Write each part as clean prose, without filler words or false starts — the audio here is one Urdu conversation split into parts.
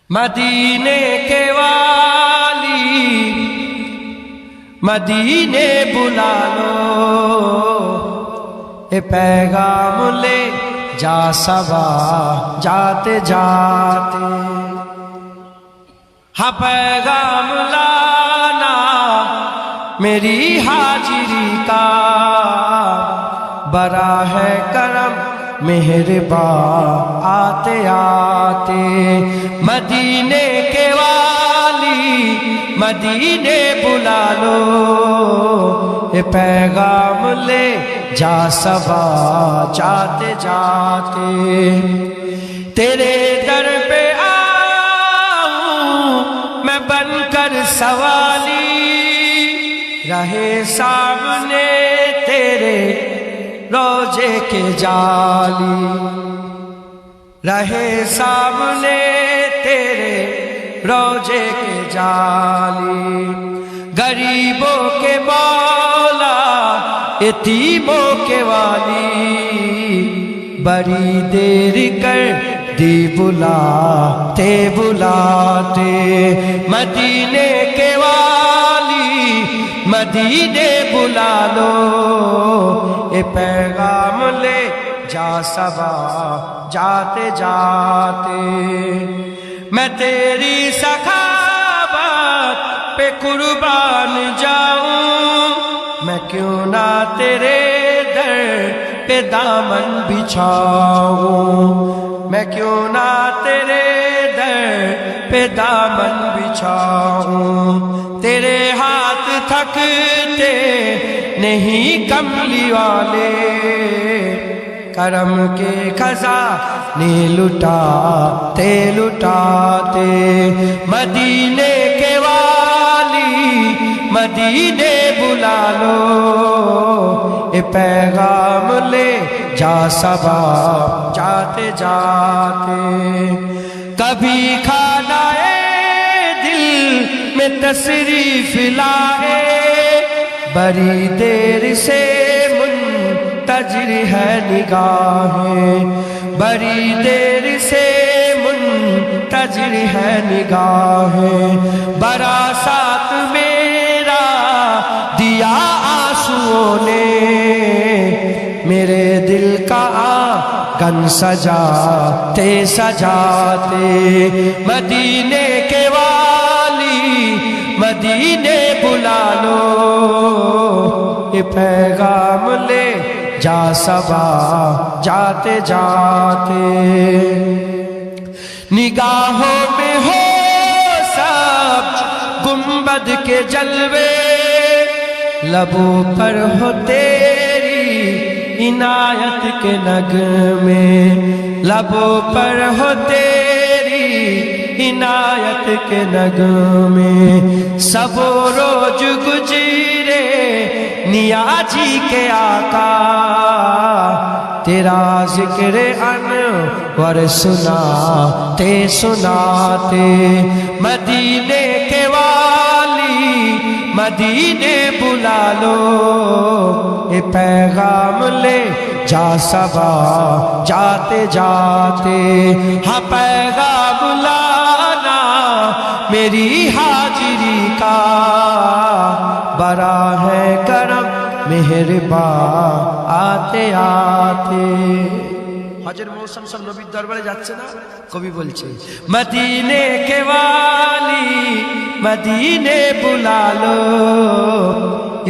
مدینے کے والی مدینے بلا لو، اے پیغام لے جا صبا جاتے جاتے، ہاں پیغام لانا میری حاضری کا، بڑا ہے کرم مہربان آتے آتے، مدینے کے والی مدینے بلا لو، اے پیغام لے جا صبا جاتے جاتے، تیرے در پہ آؤں میں بن کر سوالی، رہے سامنے تیرے روضے کے جالی، رہے سامنے تیرے روضے کے جالی، غریبوں کے مولا یتیموں کے والی، بڑی دیر کر دی بلاتے بلاتے، مدینے کے والی مدینے بلا لو، اے پیغام لے جا صبا جاتے جاتے، میں تیری سخاوت پہ قربان جاؤں، میں کیوں نہ تیرے در پہ دامن بچھاؤں، میں کیوں نہ تیرے در پہ دامن بچھاؤں، تیرے ہاتھ تھکتے نہیں کملی والے، کرم کے خزانے لٹاتے لٹاتے، مدینے کے والی مدینے بلا لو، اے پیغام لے جا صبا جاتے جاتے، کبھی کھانا دل میں تشریف لائے، بڑی دیر سے منتظر ہے نگاہیں، بڑی دیر سے منتظر ہے نگاہیں، بڑا ساتھ میرا دیا آنسوؤں نے، میرے دل کا آنگن سجاتے سجاتے، مدینے کے والی مدینے بلا لو، یہ پیغام لے جا صبا جاتے جاتے، نگاہوں میں ہو سب گنبد کے جلوے، لبوں پر ہو تیری عنایت کے نغمے، لبوں پر ہو تیری عنایت کے نغمے، سب روز گزرے نیازی کے آقا، تیرا ذکر انور سناتے سناتے، مدینے کے والی مدینے بلا لو، اے پیغام لے جا صبا جاتے جاتے، ہاں پیغام لانا میری حاضری کا، بڑا ہے کرم مہربان آتے آتے، হজের মৌসুম সব নবীর দরবারে যাচ্ছে না, কবি বলছে মদিনে কে ওয়ালি মদিনে বুলা লো, এ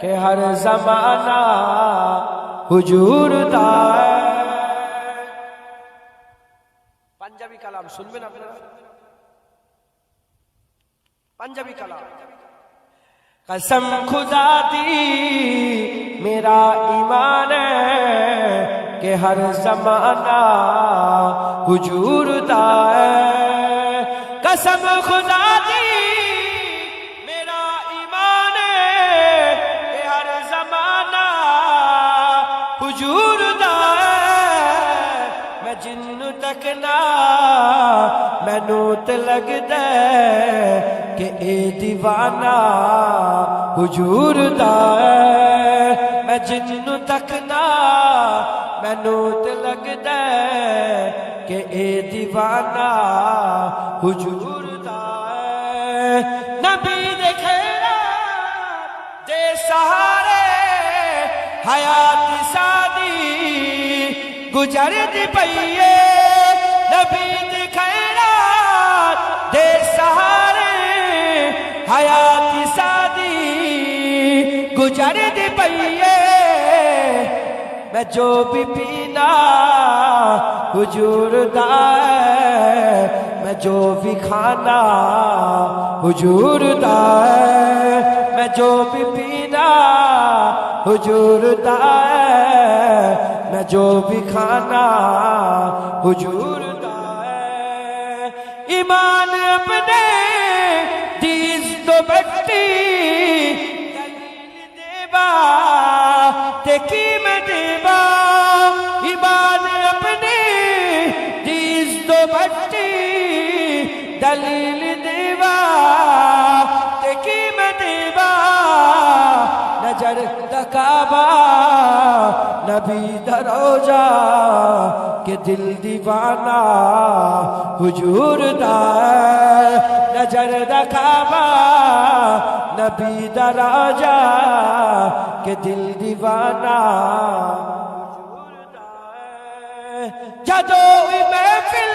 کہ ہر زمانہ حضور دا ہے، پنجابی کلام سنবেন আপনারা، پنجابی کلام، قسم خدا دی میرا ایمان ہے کہ ہر زمانہ حضور دا ہے، قسم خدا دی میرا ایمان ہے کہ ہر زمانہ حضور دا ہے میں جن تک نہ مینوں تے لگدا ہے کہ اے دیوانہ حضور دا ہے میں جن تک نہ مینوں تے لگدا ہے کہ اے دیوانہ حضور دا ہے نبی دے خیرات دے سہارے حیات سادی گزر دی پئیے نبی دے خیرات دے سہارے حیات سادی گزر دی پئیے میں جو بھی پینا حضور دا ہے میں جو بھی کھانا حضور دا ہے میں جو بھی پینا حضور دا ہے میں جو بھی کھانا حضور دا ہے ایمان اپنے دیز تو بٹی دلیل دیبا تکی میں دیبا ایمان اپنے دیز تو بٹی دلیل دیبا تکی میں دیبا نظر دکابا نبی دروجہ کہ دل دیوانہ حضور دا ہے نظر دکابا نبی دروجہ کہ دل دیوانہ حضور دا ہے جدو محفل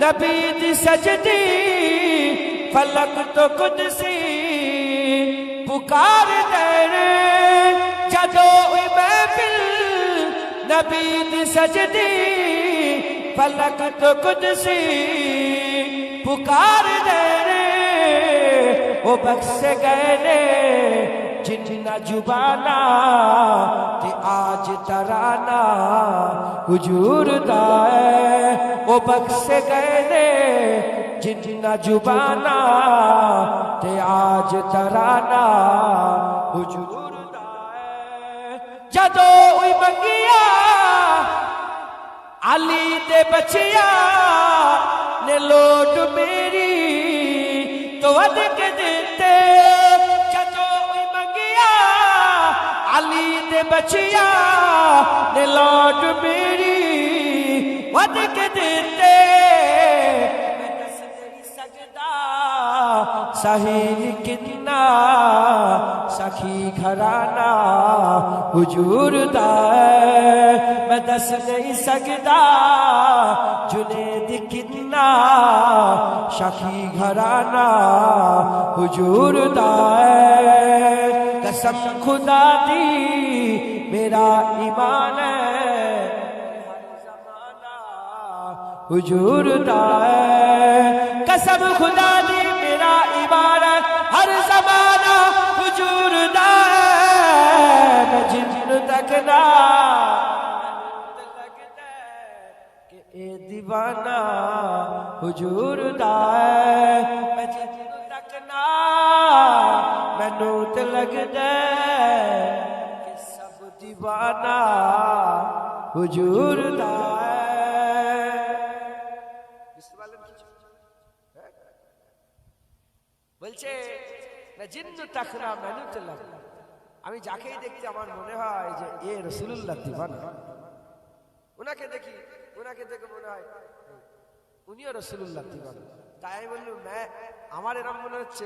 نبی دی سجدی فلک تو قدسی پکار دے جدو محفل نبی دی سجدی فلک تو قدسی پکار دے وہ بخش گئے جنہ جبانا تے آج ترانا حضور دا ہے وہ بخش گئے جنہ جبانا تے آج ترانا حضور دا ہے جدو ہوئی منگیا علی دے بچیا نے لوٹ میری تو ود کے دیتے جدو ہوئی منگیا علی دے بچیا نے لوٹ میری ود کے دیتے سہیل کتنا سخی گھرانا حضور دا ہے میں دس نہیں سکتا جنید کتنا سخی گھرانا حضور دا ہے قسم خدا دی میرا ایمان ہے ہر زمانہ حضور دا ہے قسم خدا دی میرا ایمان ہے ہر زمانہ حضور دا ہے میں جن تک نہ کہ اے دیوانہ حضور دا ہے میں جن تک نہ مینوں تے لگدا ہے کہ سب دیوانہ حضور دا ہے বলছে না জিন্নু তাকরা মানুতলা আমি যাকেই দেখতে আমার মনে হয় যে এ রাসূলুল্লাহ দিওয়ানা উনাকে দেখে মনে হয় উনিও রাসূলুল্লাহ দিওয়ানা তাই আমি বললাম আমার এরকম মনে হচ্ছে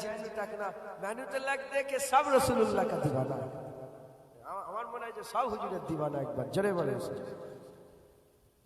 জিন্নু তাকরা মানুতলা দেখে সব রাসূলুল্লাহ কা দিওয়ানা আমার মনে হয় যে সব হুজুরের দিওয়ানা একবার জোরে বলে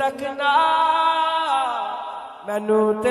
তাকরা মানুতে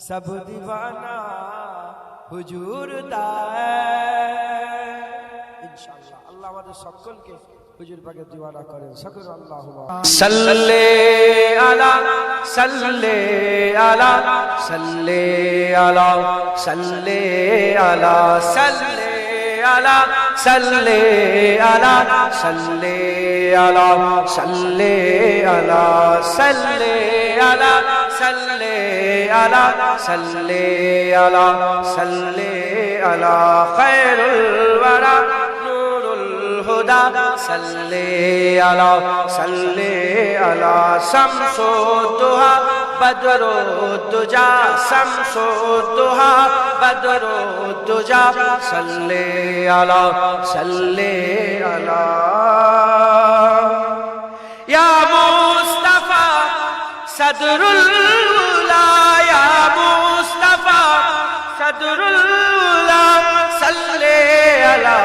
سب دیوانہ حضور دا ہے انشاءاللہ اللہ ہمارے سکل کے حضور پاک دیوانہ کریں شکر اللہم صلی علی صلی علی صلی علی صلی علی صلی علی صلی علی صلی علی صلی علی صلی علی صلی علی صلی علی صلی علی خیر الورى نور الہدى صلی علی شمس الضحى بدر الدجى شمس الضحى بدر الدجى صلی علی یا مصطفى صدر الولا یا مصطفى صدر الولا صلی علی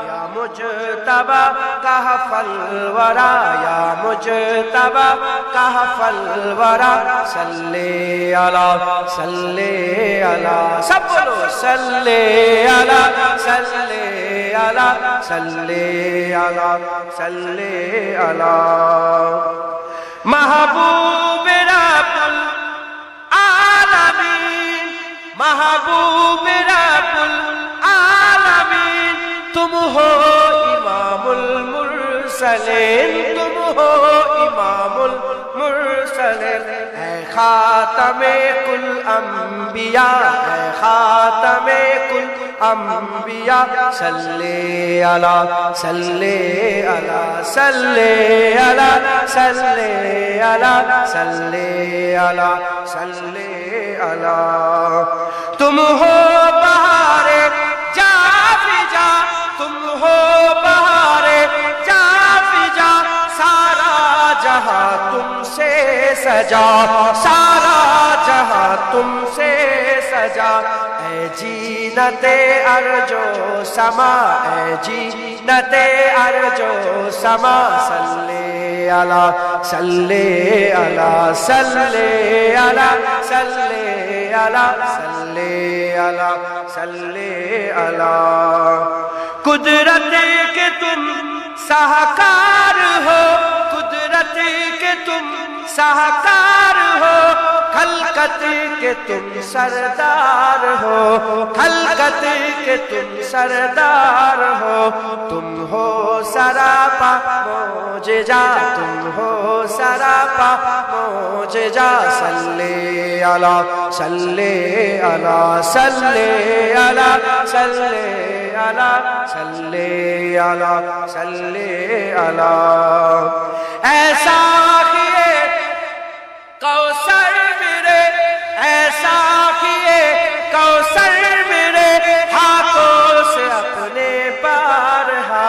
یا مجتبى کہف الورى یا مجتبى کہف الورى صلی علی سب بولو صلی علی صلی علی صلی علی صلی علی محبوب رب العالمین محبوب رب العالمین تم ہو امام المرسلین تم ہو امام المرسلین اے خاتم کل انبیاء اے خاتم کل انبیاء صلی علی صلی علی صلی علی صلی علی صلی علی صلی علی تم ہو بہار جافجا تم ہو بہار جافجا سارا جہاں تم سے سجا سارا جہاں تم سے سجا اے جینت ارجو سما اے جینت ارجو سما صلی علی صلی علی صلی علی صلی علی صلی علی صلی علی قدرت کے تم سہکار ہو قدرت کے تم سہکار ہو خلقت کے تم سردار ہو خلقت کے تم سردار ہو تم ہو سراپا معجزہ تم ہو سراپا معجزہ صلی علی صلی علی صلی علی صلی علی صلی علی صلی علی ایسا کیے کوثر میرے ایسا کیے کوثر میرے ہاتھوں سے اپنے بارہا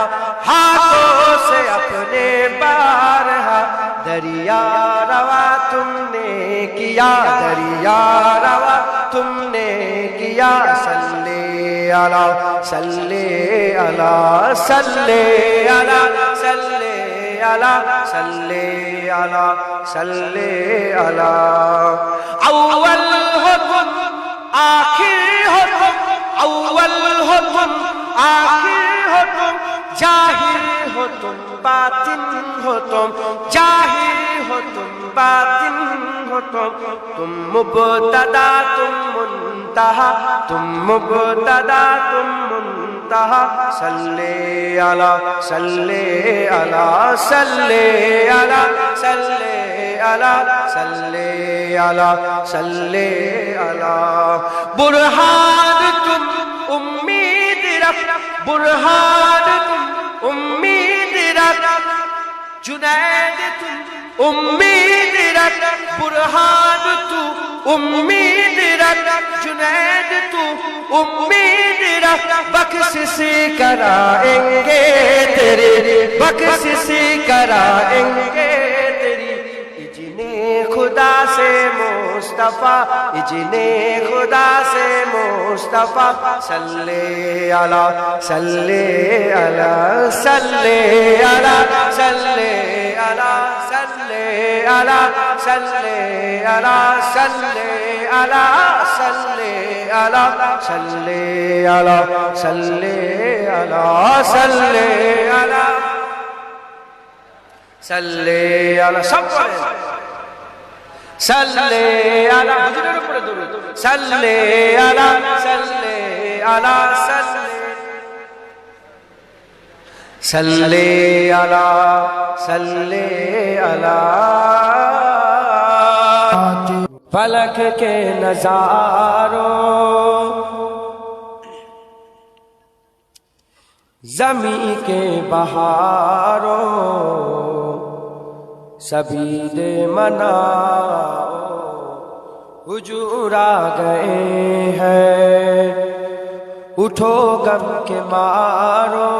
ہاتھوں سے اپنے بارہا دریا روا تم نے کیا دریا روا تم نے کیا صلی علی صلی علی صلی علی صلی علی صلی علی صلی علی اول ہو تم آخر ہو تم اول ہو تم آخر ہو تم ظاہر ہو تم باطن ہو تم ظاہر ہو تم باطن ہو تم مبتدا تم منتہا تم مبتدا تم منتہا صلی علی صلی علی صلی علی صلی علی صلی علی صلی علی برہان تم امید رکھ برہان تم امید رکھ جنید تم امید رکھ برہان تو امید رکھ جنید تو امید رکھ بخشش کرائیں گے تیری بخشش کرائیں گے تیری اجنے خدا سے مصطفیٰ اجنے خدا سے مصطفیٰ صلی علی صلی علی صلی علی صلی علی صلی علی صلی علی صلی علی صلی علی صلی علی صلی علی صلی علی صلی علی سب پڑھیں صلی علی صلی علی صلی علی صلی علی فلک کے نظاروں زمین کے بہاروں سبھی دے مناؤ حضور آ گئے ہیں اٹھو غم کے مارو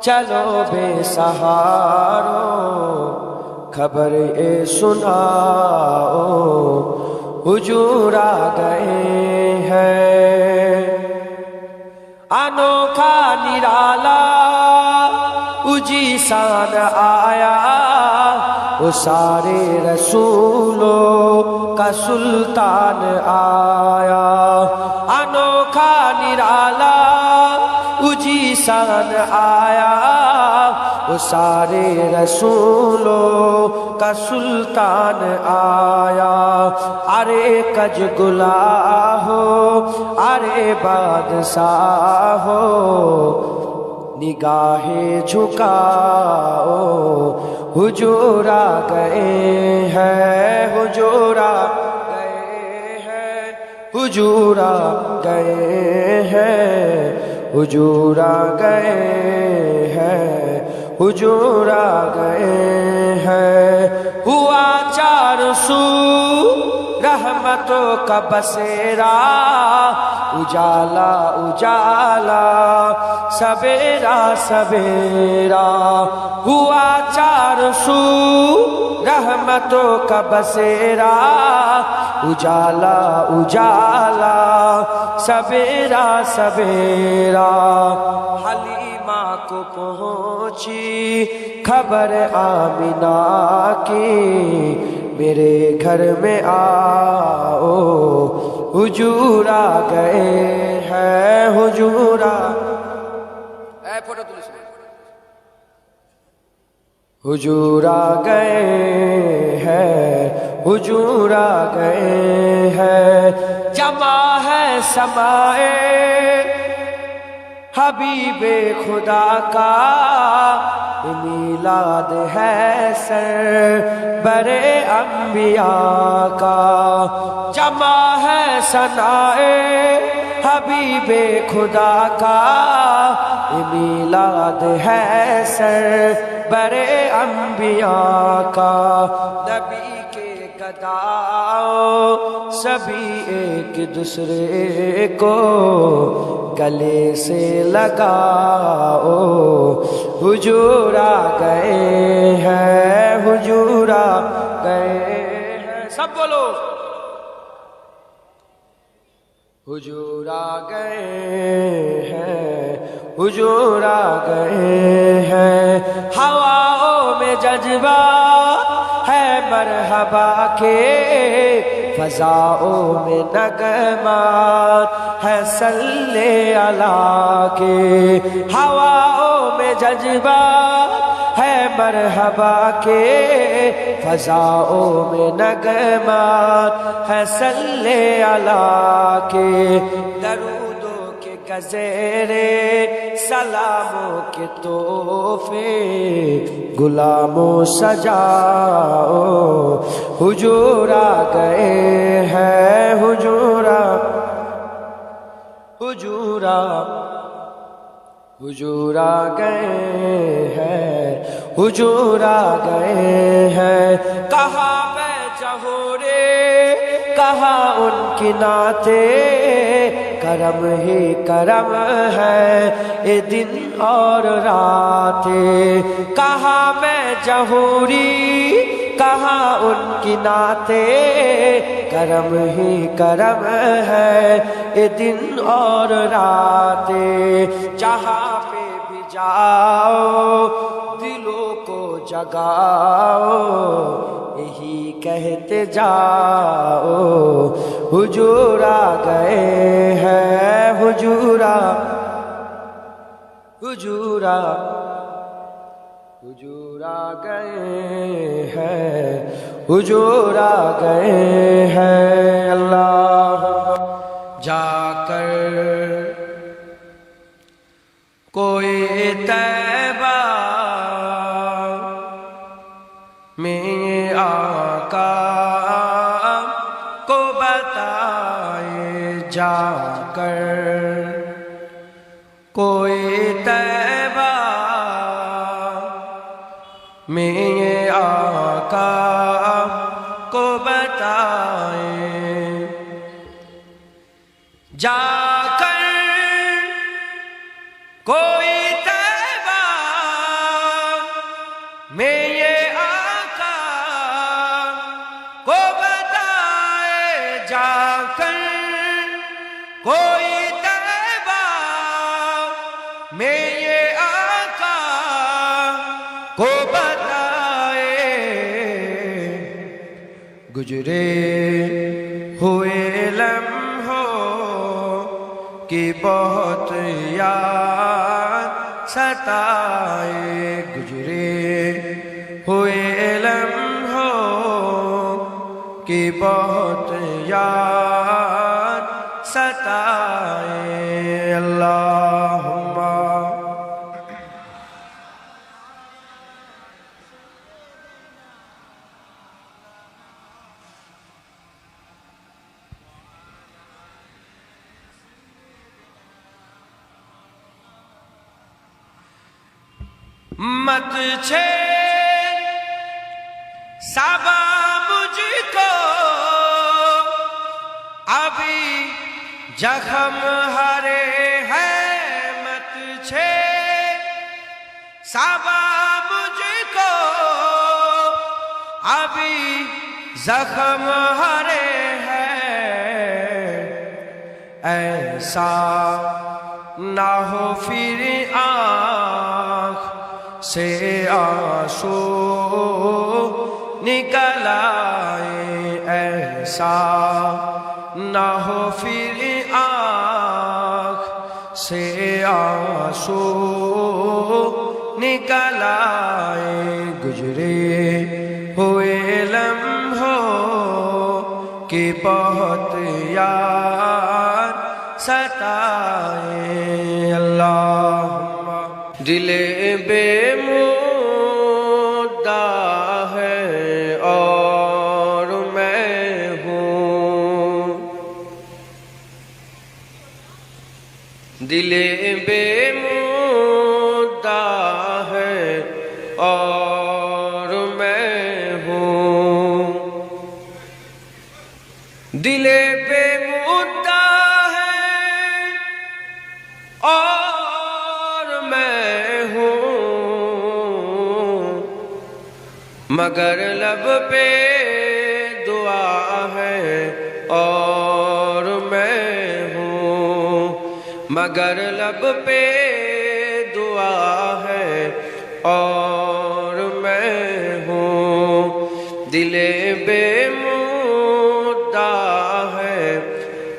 چلو بے سہاروں خبر سناؤ حضور آ گئے ہیں انوکھا نرالا اجی سان آیا وہ سارے رسولوں کا سلطان آیا انوکھا نرالا اجی سان آیا وہ سارے رسولوں کا سلطان آیا ارے کج گلا ہو ارے بادشاہ ہو نگاہیں جھکاؤ حضور آ گئے ہیں حضور آ گئے ہیں حضور آ گئے ہیں حضور آ گئے ہیں حضور آ گئے ہیں ہوا چار سو رحمتوں کا بسیرا اجالا اجالا سویرا سویرا ہوا چار سو رحمتوں کا بسیرا اجالا اجالا سویرا سویرا حلیمہ کو پہنچی خبر آمنہ کی میرے گھر میں آؤ حضور آ گئے ہیں حضور حضور آ گئے ہیں حضور آ گئے ہیں جمع ہے سمائے حبیب خدا کا میلاد ہے سرور انبیاء کا جمع ہے ثنائے حبیب خدا کا میلاد ہے سرور انبیاء کا نبی کے گداؤں سبھی ایک دوسرے کو گلے سے لگاؤ حضور آ گئے ہیں حضور آ گئے ہیں سب بولو حضور آ گئے ہیں حضور آ گئے ہیں ہواؤں میں جذبہ ہے مرحبا کے فضاؤں میں نغمات ہے صلی اللہ کے ہواؤں میں جذبہ ہے مرحبا کے فضاؤں میں نغمات ہے صلی اللہ کے درودوں کے گزیرے سلاموں کے تحفے غلاموں سجاؤ حضور آ گئے ہیں حضور حضور حضور آ گئے ہیں حضور آ گئے ہیں کہاں میں جہورے کہاں ان کی نعتیں کرم ہی کرم ہے یہ دن اور راتیں کہاں میں جہوری کہاں ان کی نعتیں کرم ہی کرم ہے یہ دن اور راتیں جہاں پہ بھی جاؤ دلوں کو جگاؤ یہی کہتے جاؤ حضور آ گئے ہیں حضور حضور حضور آ گئے ہیں حضور آ گئے ہیں اللہ جا کر کوئی طیبہ میں آقا کو بتائے جا کر، کوئی طیبہ میں آقا کو بتائے جا کر، کوئی طیبہ میں آقا کو بتائے جا کر، کوئی طیبہ میں آقا کو بتائے، گزرے ہوئے لمحوں کی بہت یاد ستائے، گزرے ہوئے لمحوں کی بہت یاد ستائے، اللہم مت چھے صبا مجھ کو، ابھی زخم ہرے ہیں، مت چھے صبا مجھ کو، ابھی زخم ہرے ہیں، ایسا نہ ہو پھر آنکھ سے آنسو نکل آئے، ایسا نہ ہو پھر آنکھ سے آنسو نکل آئے، گزرے ہوئے لمحوں کی بہت یاد ستائے، اللہم دل بے مدعا ہے اور میں ہوں، دل بے مدعا ہے اور میں ہوں، دل بے مدعا ہے اور میں ہوں، مگر لب پہ دعا ہے اور میں ہوں، مگر لب پہ دعا ہے اور میں ہوں، دل بے مدعا ہے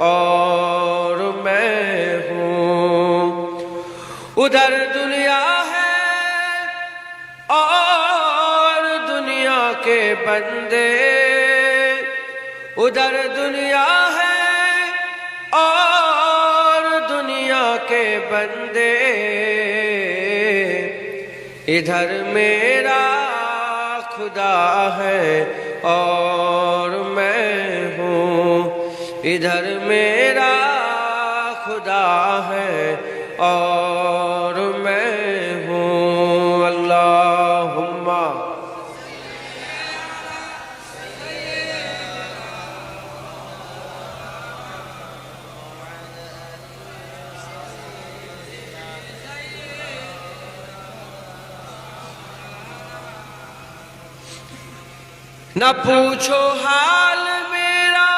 اور میں ہوں، ادھر دنیا ہے اور دنیا کے بندے، ادھر دنیا ہے اور دنیا کے بندے، ادھر میرا خدا ہے اور میں ہوں، ادھر میرا خدا ہے اور میں ہوں، اللہم نہ پوچھو حال میرا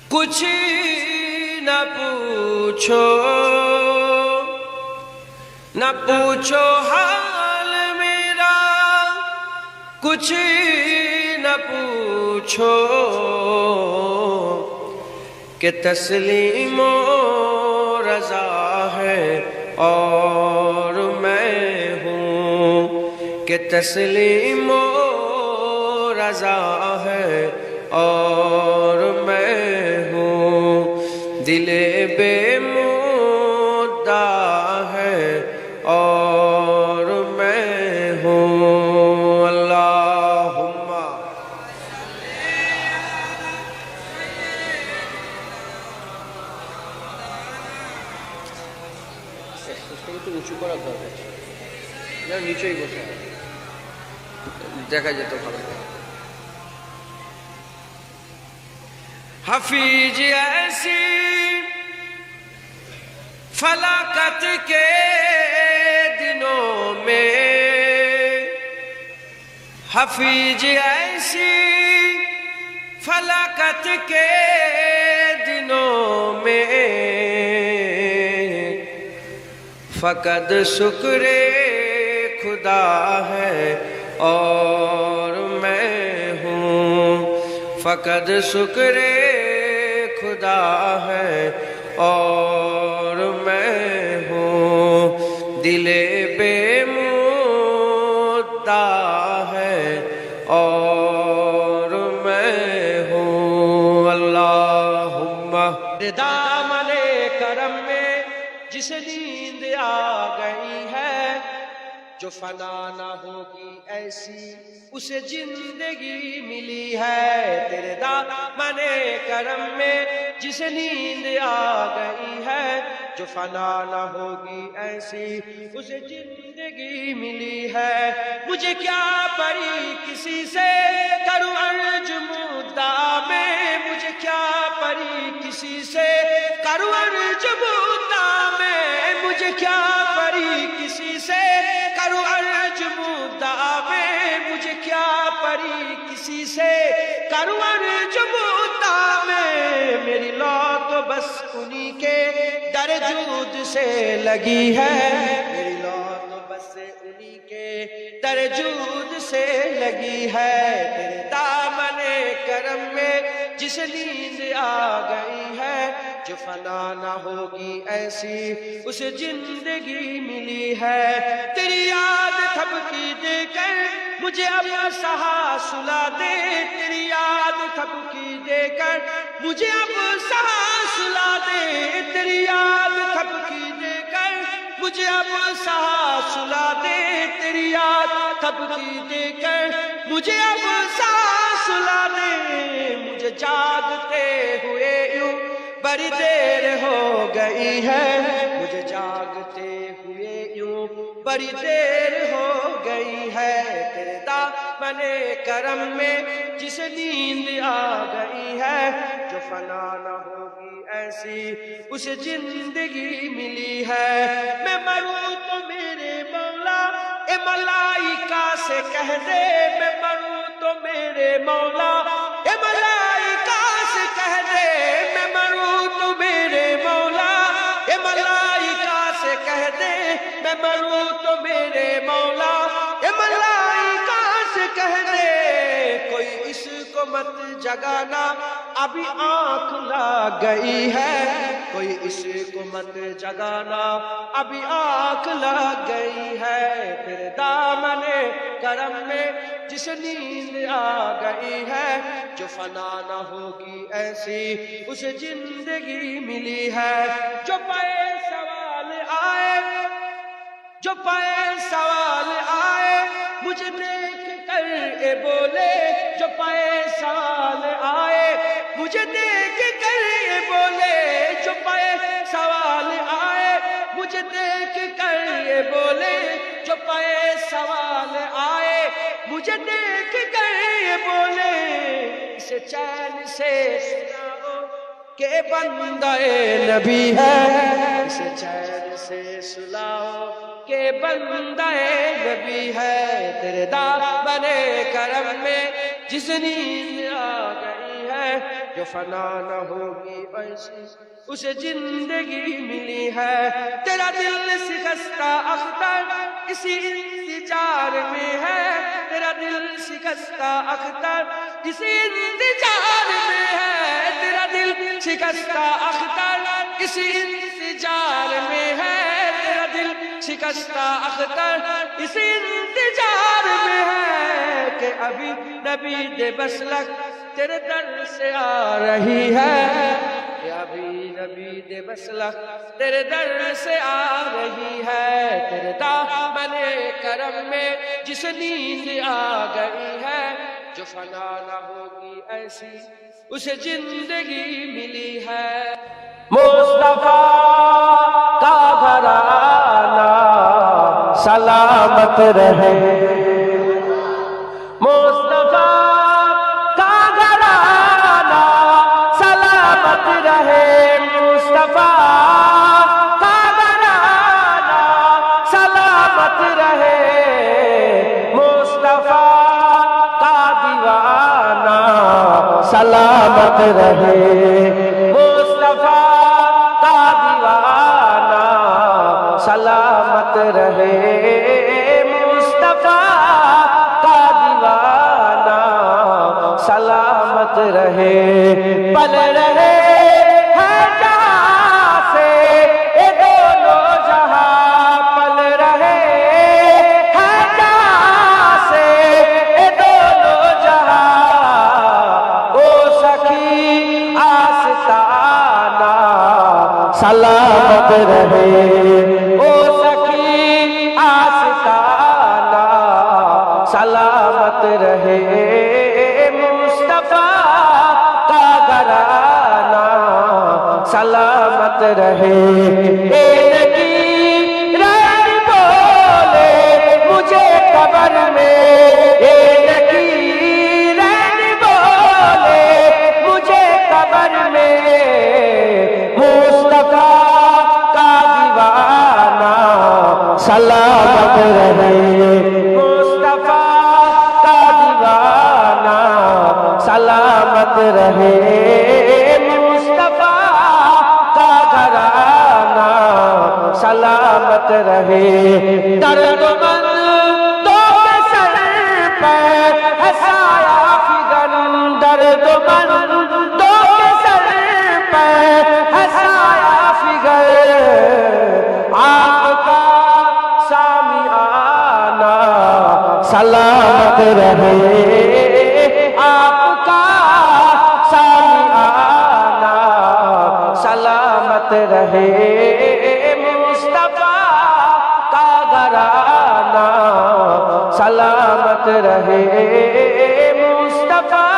کچھ نہ پوچھو، نہ پوچھو حال میرا کچھ نہ پوچھو، کہ تسلیم و رضا ہے اور میں ہوں، کہ تسلیم و رضا ہے اور میں ہوں، যেন নিচেই বসে আছে, দেখা যেত ভালো। حفیظ ایسی فلاکت کے دنوں میں، حفیظ ایسی فلاکت کے دنوں میں، فقط شکر خدا ہے اور میں ہوں، فقط شکر خدا ہے اور میں ہوں، دل بے مدعا ہے اور میں ہوں۔ اللہم دامن کرم میں جس نیند آ گئی ہے، جو فنا نہ ہوگی ایسی اسے زندگی ملی ہے، تیرے دامن کرم میں جس نیند آ گئی ہے، جو فنا نہ ہوگی ایسی اسے زندگی ملی ہے۔ مجھے کیا پری کسی سے کروں عرض مدعا میں، مجھے کیا پری کسی سے کروں عرض مدعا میں، مجھے کیا پری کسی سے کروں عرض مدعا میں، مجھے کیا پری کسی سے کروں عرض مدعا میں، میری لو تو بس انہی کے در جود سے لگی ہے، میری لو تو بس انہی کے در جود سے لگی ہے، تیرے دامن کرم میں جس نیند آ گئی ہے، جو فنا نہ ہوگی ایسی اسے زندگی ملی ہے، تیری یاد تھپکی دے کر مجھے اب سہا سلا دے، تیری یاد تھپکی دے کر مجھے اب سہا سلا دے، تیری یاد تھپکی دے کر مجھے اب سہا سلا دے، تیری یاد تھپکی دے کر مجھے اب سہا سلا دے، مجھے جاگتے ہوئے یوں بڑی دیر ہو گئی ہے، مجھے جاگتے ہوئے یوں بڑی دیر ہو گئی ہے، تیرے دامن کرم میں جس نیند آ گئی ہے، جو فنا نہ ہوگی ایسی اسے زندگی ملی ہے، میں مروں تو میرے مولا اے ملائکہ سے کہہ دے، میں مروں تو میرے مولا اے ملائکہ سے کہہ دے، میں مروں تو میرے مولا اے ملائکہ سے کہہ دے، میں مروں تو میرے مولا اے ملائکہ سے کہہ دے، کوئی اس کو مت جگانا ابھی آنکھ لگ گئی ہے، کوئی اس کو مت جگانا ابھی آنکھ لگ گئی ہے، تیرے دامن کرم میں جس نیند آ گئی ہے، جو فنا نہ ہوگی ایسی اسے زندگی ملی ہے، جو پائے سوال آئے، جو پائے سوال آئے مجھے دیکھ کر اے بولے، جو پائے سوال آئے مجھے دیکھ کر اے بولے، جو پائے سوال آئے مجھے دیکھ کر اے بولے، جو پائے سوال آئے مجھے دیکھ کر اے بولے، اسے چین سے سناؤ کہ بندہ نبی ہے، اسے چین سے سلاؤ کہ بندہ نبی ہے، تیرے دامن کرم میں جس نیند آ گئی ہے، جو فنا نہ ہوگی ایسی اسے زندگی ملی ہے، تیرا دل شکستہ اختر اسی انتظار میں ہے، تیرا دل شکستہ اختر اسی انتظار میں ہے، تیرا دل شکستہ اختر اسی انتظار میں ہے، تیرا دل شکستہ اختر اسی انتظار میں ہے، کہ ابھی نبی دے بسلک تیرے در سے آ رہی ہے، کہ ابھی نبی دے بسلک تیرے در سے آ رہی ہے، تیرے دامن کرم میں جس نیند آ گئی ہے، جو فنا نہ ہوگی ایسی اسے زندگی ملی ہے، مصطفیٰ کا گھرانہ سلامت رہے مصطفیٰ کا گھرانہ سلامت رہے مصطفیٰ کا گھرانہ سلامت رہے مصطفیٰ کا دیوانہ سلامت رہے مصطفیٰ کا دیوانہ سلامت رہے مصطفیٰ کا دیوانہ سلامت رہے پل رہے ہیں جہاں سے یہ دونوں جہاں پل رہے ہیں جہاں سے یہ دونوں جہاں او سخی آستانہ سلامت رہے او سخی آستانہ سلامت رہے مصطفیٰ کا گھرانہ سلامت رہے ایک کی رہن بولے مجھے قبر میں ایک کی رہن بولے مجھے قبر میں مصطفیٰ کا دیوانہ سلامت رہے مصطفیٰ کا دیوانہ سلامت رہے مصطفیٰ کا گھرانہ سلامت رہے درد مند تو سر پہ ہے سایہ فگن درد مند تو سر پہ ہے سایہ فگر آپ کا سامیانہ سلامت رہے آپ کا سامیانہ سلامت رہے مصطفیٰ کا گھرانہ سلامت رہے مصطفیٰ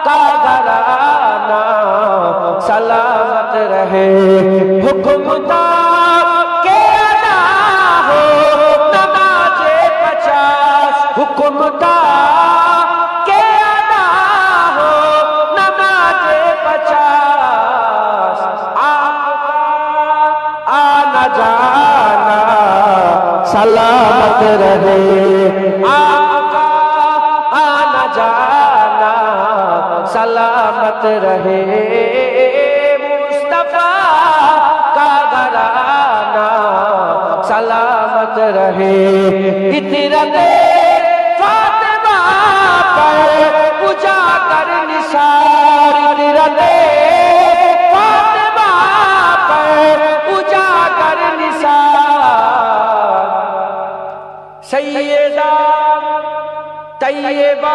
کا گھرانہ سلامت رہے حکم تھا کہ ادا ہو نماز 50 حکم تھا کہ ادا ہو نماز 50 آپ کا آنا جانا سلامت رہے آپ کا آنا جانا سلامت رہے مصطفیٰ کا گھرانہ سلامت رہے اطرت فاطمہ پر اجاگر نثار اطرت فاطمہ پر اجاگر نثار سیدہ طیبہ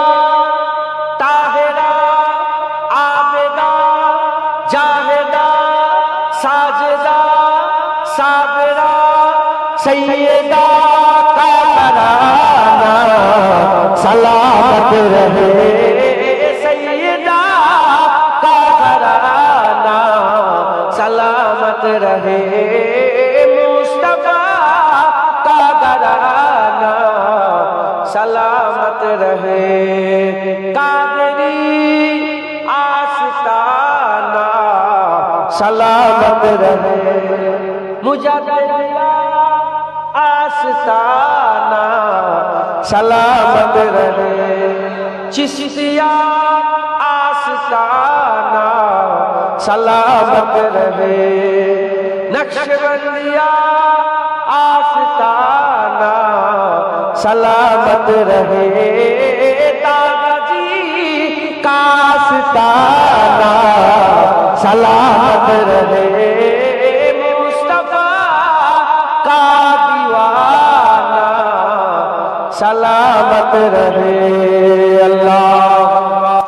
طاہرہ عابدہ جاہدہ ساجدہ صابرہ سیدہ کا گھرانہ سلامت رہے سیدہ کا گھرانہ سلامت رہے مصطفیٰ کا گھرانہ سلامت رہے قادری آستانہ سلامت رہے مجددیہ آستانہ سلامت رہے چشتیہ آستانہ سلامت رہے نقشبندیہ آستانہ سلامت رہے دادا جی کا آستانہ سلامت رہے مصطفیٰ کا دیوانہ سلامت رہے اللہ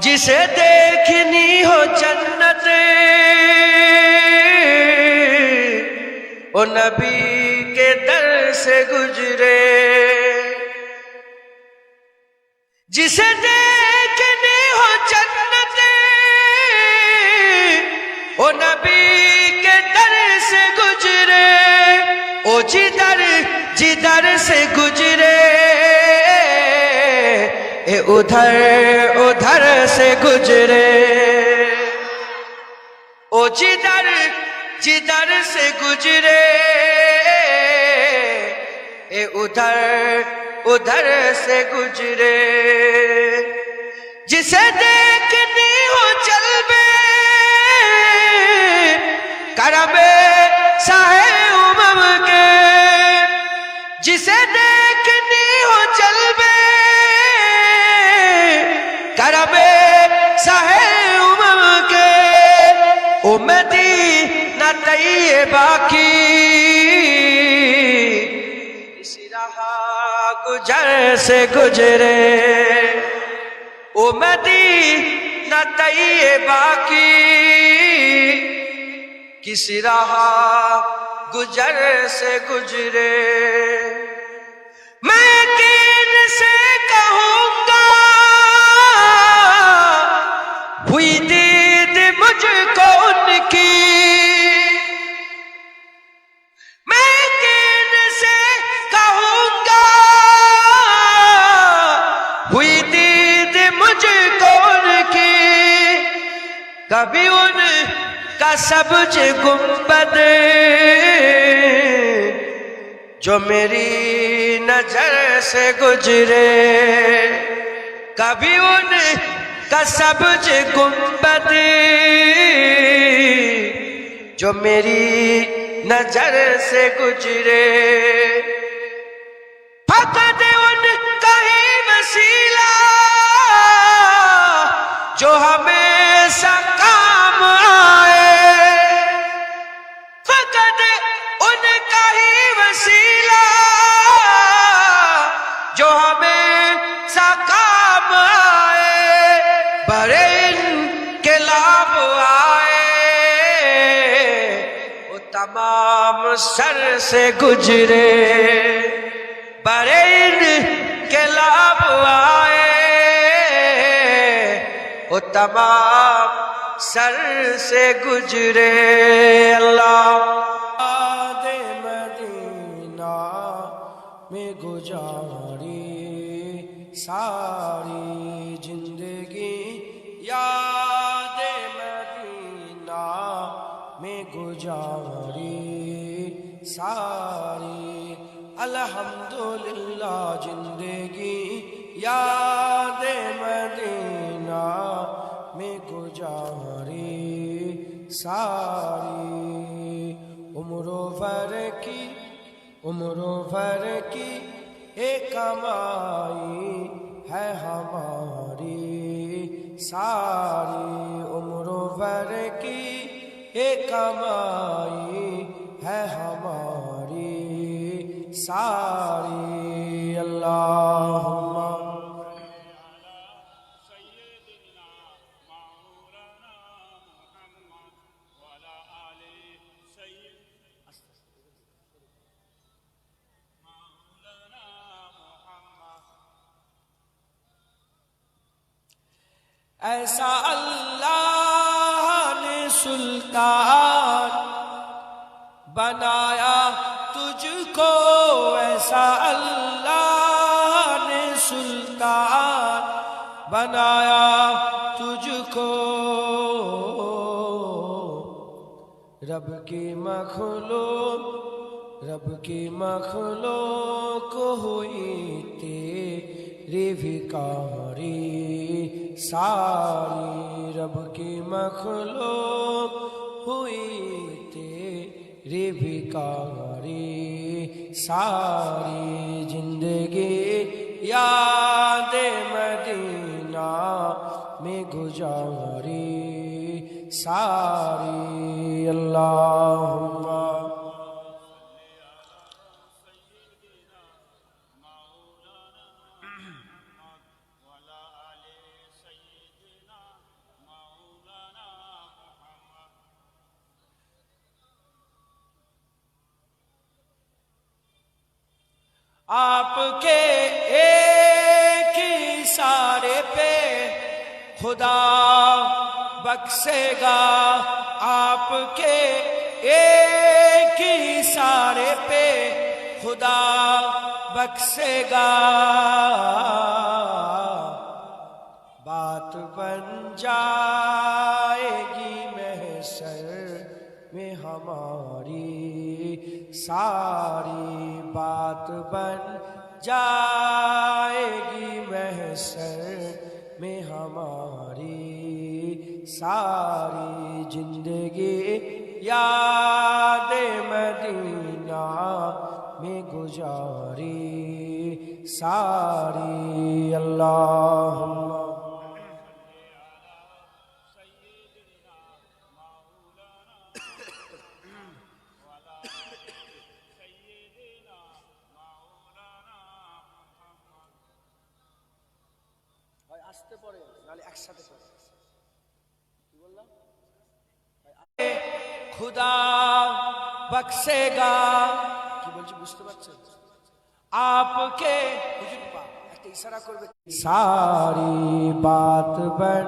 جسے دیکھنی ہو جنت وہ نبی کے در سے گزرے جسے دیکھنی ہو جنت وہ نبی کے در سے گزرے او جدھر سے گزرے ادھر ادھر سے گزرے او جدھر جدھر سے گزرے ادھر ادھر سے گزرے جسے دیکھنی ہو جلوے کرم سائے امم کے جسے دیکھنی ہو جلوے کرم سائے امم کے مدینہ طیبہ کی اسی راہ گجر سے گزرے او مدینہ طیبہ کی کسی راہ گجر سے گزرے میں کن سے کہوں گا ہوئی دید مجھ کو ان کی میں کن سے کہوں گا ہوئی دید مجھ کو ان کی کبھی ان کا سبز گنبد جو میری نظر سے گزرے کبھی ان کا سبز گنبد جو میری نظر سے گزرے فقط ان کا ہی وسیلہ جو ہمیشہ کام آئے فقط ان کا ہی وسیلہ جو ہمیشہ کام آئے بڑے انقلاب آئے وہ تمام سر سے گزرے بڑے انقلاب آئے وہ تمام سر سے گزرے اللہ مدینہ میں گزاری ساری زندگی یاد مدینہ میں گزاری ساری الحمدللہ زندگی یاد مدینہ میں گزاری ساری عمر و بھر کی ایک کمائی ہے ہماری ساری عمر و بھر کی ایک کمائی ہے ہماری ساری اللہم ایسا اللہ نے سلطان بنایا تجھ کو ایسا اللہ نے سلطان بنایا تجھ کو رب کی مخلوق ہوئی تیری بھکاری ساری رب کی مخلوق ہوئی تیری بھکاری ساری زندگی یاد مدینہ میں گزاری ساری اللہم آپ کے ایک ہی اشارے پہ خدا بخشے گا آپ کے ایک ہی اشارے پہ خدا بخشے گا، بات بن جائے گی محشر میں ہماری، ساری بات بن جائے گی محشر میں ہماری، ساری زندگی یاد مدینہ میں گزاری، ساری اللہم আসতে পড়ে নালে একসাথে পড়ে কি বললাম খুদা বখশে গা কি বলছি বুঝতে পারছেন আপকে হুজুর পা একটা ইশারা করবে সারি বাত বন